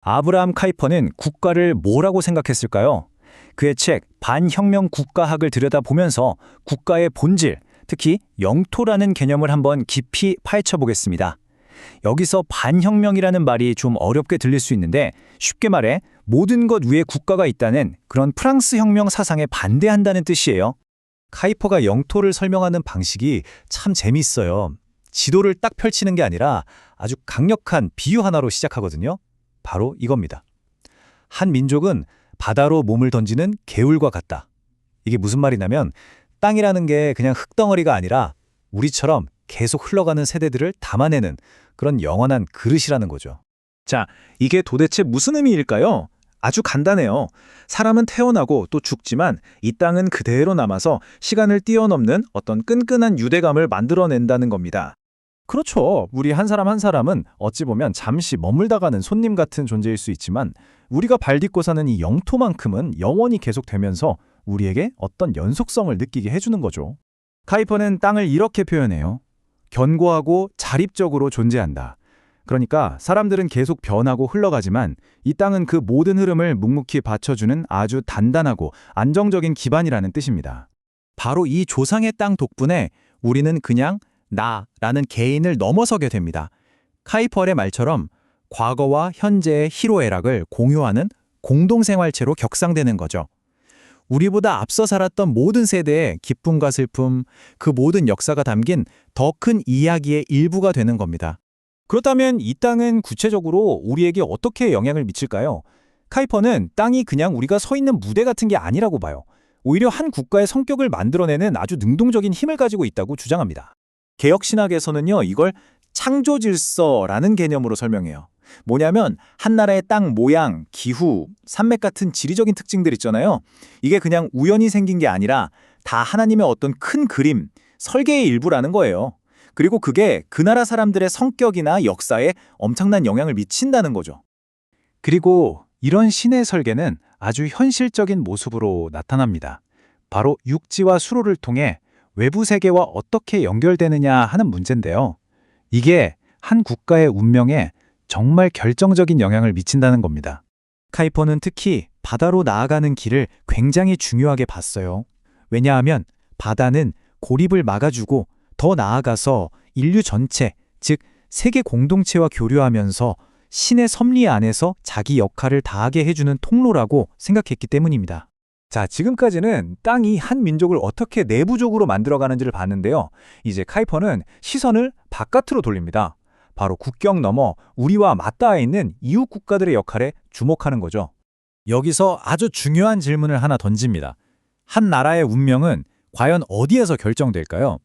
아브라함 카이퍼는 국가를 뭐라고 생각했을까요? 그의 책 반혁명 국가학을 들여다보면서 국가의 본질, 특히 영토라는 개념을 한번 깊이 파헤쳐 보겠습니다. 여기서 반혁명이라는 말이 좀 어렵게 들릴 수 있는데 쉽게 말해 모든 것 위에 국가가 있다는 그런 프랑스 혁명 사상에 반대한다는 뜻이에요. 카이퍼가 영토를 설명하는 방식이 참 재미있어요. 지도를 딱 펼치는 게 아니라 아주 강력한 비유 하나로 시작하거든요. 바로 이겁니다. 한 민족은 바다로 몸을 던지는 개울과 같다. 이게 무슨 말이냐면 땅이라는 게 그냥 흙덩어리가 아니라 우리처럼 계속 흘러가는 세대들을 담아내는 그런 영원한 그릇이라는 거죠. 자, 이게 도대체 무슨 의미일까요? 아주 간단해요. 사람은 태어나고 또 죽지만 이 땅은 그대로 남아서 시간을 뛰어넘는 어떤 끈끈한 유대감을 만들어낸다는 겁니다. 그렇죠. 우리 한 사람 한 사람은 어찌 보면 잠시 머물다 가는 손님 같은 존재일 수 있지만 우리가 발 딛고 사는 이 영토만큼은 영원히 계속되면서 우리에게 어떤 연속성을 느끼게 해주는 거죠. 카이퍼는 땅을 이렇게 표현해요. 견고하고 자립적으로 존재한다. 그러니까 사람들은 계속 변하고 흘러가지만 이 땅은 그 모든 흐름을 묵묵히 받쳐주는 아주 단단하고 안정적인 기반이라는 뜻입니다. 바로 이 조상의 땅 덕분에 우리는 그냥 나라는 개인을 넘어서게 됩니다. 카이퍼의 말처럼 과거와 현재의 희로애락을 공유하는 공동생활체로 격상되는 거죠. 우리보다 앞서 살았던 모든 세대의 기쁨과 슬픔, 그 모든 역사가 담긴 더 큰 이야기의 일부가 되는 겁니다. 그렇다면 이 땅은 구체적으로 우리에게 어떻게 영향을 미칠까요? 카이퍼는 땅이 그냥 우리가 서 있는 무대 같은 게 아니라고 봐요. 오히려 한 국가의 성격을 만들어내는 아주 능동적인 힘을 가지고 있다고 주장합니다. 개혁신학에서는요, 이걸 창조질서라는 개념으로 설명해요. 뭐냐면 한 나라의 땅 모양, 기후, 산맥 같은 지리적인 특징들 있잖아요. 이게 그냥 우연히 생긴 게 아니라 다 하나님의 어떤 큰 그림, 설계의 일부라는 거예요. 그리고 그게 그 나라 사람들의 성격이나 역사에 엄청난 영향을 미친다는 거죠. 그리고 이런 신의 설계는 아주 현실적인 모습으로 나타납니다. 바로 육지와 수로를 통해 외부 세계와 어떻게 연결되느냐 하는 문제인데요. 이게 한 국가의 운명에 정말 결정적인 영향을 미친다는 겁니다. 카이퍼는 특히 바다로 나아가는 길을 굉장히 중요하게 봤어요. 왜냐하면 바다는 고립을 막아주고 더 나아가서 인류 전체, 즉 세계 공동체와 교류하면서 신의 섭리 안에서 자기 역할을 다하게 해주는 통로라고 생각했기 때문입니다. 자, 지금까지는 땅이 한 민족을 어떻게 내부적으로 만들어가는지를 봤는데요. 이제 카이퍼는 시선을 바깥으로 돌립니다. 바로 국경 너머 우리와 맞닿아 있는 이웃 국가들의 역할에 주목하는 거죠. 여기서 아주 중요한 질문을 하나 던집니다. 한 나라의 운명은 과연 어디에서 결정될까요?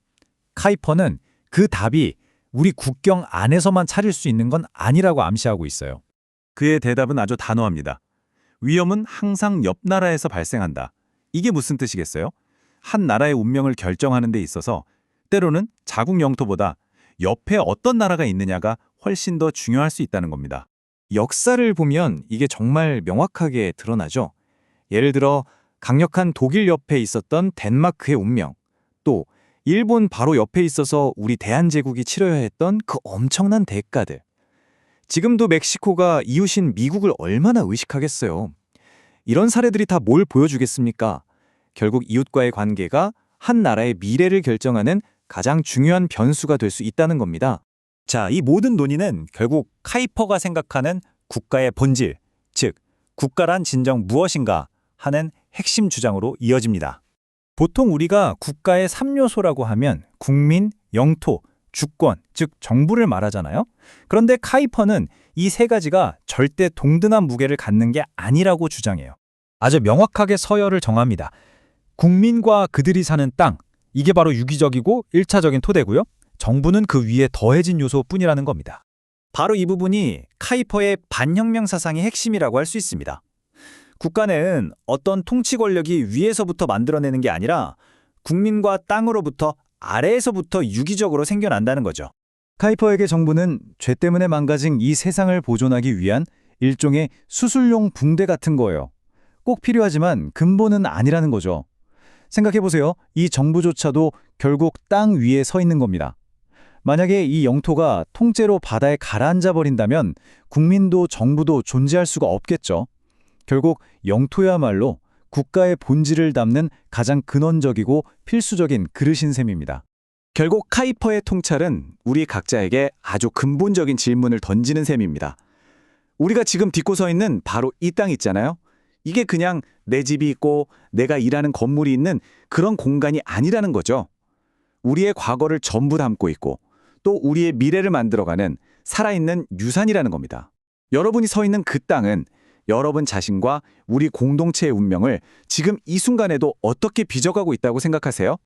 카이퍼는 그 답이 우리 국경 안에서만 찾을 수 있는 건 아니라고 암시하고 있어요. 그의 대답은 아주 단호합니다. 위험은 항상 옆 나라에서 발생한다. 이게 무슨 뜻이겠어요? 한 나라의 운명을 결정하는 데 있어서 때로는 자국 영토보다 옆에 어떤 나라가 있느냐가 훨씬 더 중요할 수 있다는 겁니다. 역사를 보면 이게 정말 명확하게 드러나죠. 예를 들어 강력한 독일 옆에 있었던 덴마크의 운명, 또 일본 바로 옆에 있어서 우리 대한제국이 치러야 했던 그 엄청난 대가들. 지금도 멕시코가 이웃인 미국을 얼마나 의식하겠어요. 이런 사례들이 다 뭘 보여주겠습니까? 결국 이웃과의 관계가 한 나라의 미래를 결정하는 가장 중요한 변수가 될 수 있다는 겁니다. 자, 이 모든 논의는 결국 카이퍼가 생각하는 국가의 본질, 즉 국가란 진정 무엇인가 하는 핵심 주장으로 이어집니다. 보통 우리가 국가의 3요소라고 하면 국민, 영토, 주권, 즉 정부를 말하잖아요. 그런데 카이퍼는 이 세 가지가 절대 동등한 무게를 갖는 게 아니라고 주장해요. 아주 명확하게 서열을 정합니다. 국민과 그들이 사는 땅, 이게 바로 유기적이고 1차적인 토대고요. 정부는 그 위에 더해진 요소뿐이라는 겁니다. 바로 이 부분이 카이퍼의 반혁명 사상의 핵심이라고 할 수 있습니다. 국가는 어떤 통치 권력이 위에서부터 만들어내는 게 아니라 국민과 땅으로부터 아래에서부터 유기적으로 생겨난다는 거죠. 카이퍼에게 정부는 죄 때문에 망가진 이 세상을 보존하기 위한 일종의 수술용 붕대 같은 거예요. 꼭 필요하지만 근본은 아니라는 거죠. 생각해보세요. 이 정부조차도 결국 땅 위에 서 있는 겁니다. 만약에 이 영토가 통째로 바다에 가라앉아 버린다면 국민도 정부도 존재할 수가 없겠죠. 결국 영토야말로 국가의 본질을 담는 가장 근원적이고 필수적인 그릇인 셈입니다. 결국 카이퍼의 통찰은 우리 각자에게 아주 근본적인 질문을 던지는 셈입니다. 우리가 지금 딛고 서 있는 바로 이 땅 있잖아요. 이게 그냥 내 집이 있고 내가 일하는 건물이 있는 그런 공간이 아니라는 거죠. 우리의 과거를 전부 담고 있고 또 우리의 미래를 만들어가는 살아있는 유산이라는 겁니다. 여러분이 서 있는 그 땅은 여러분 자신과 우리 공동체의 운명을 지금 이 순간에도 어떻게 빚어가고 있다고 생각하세요?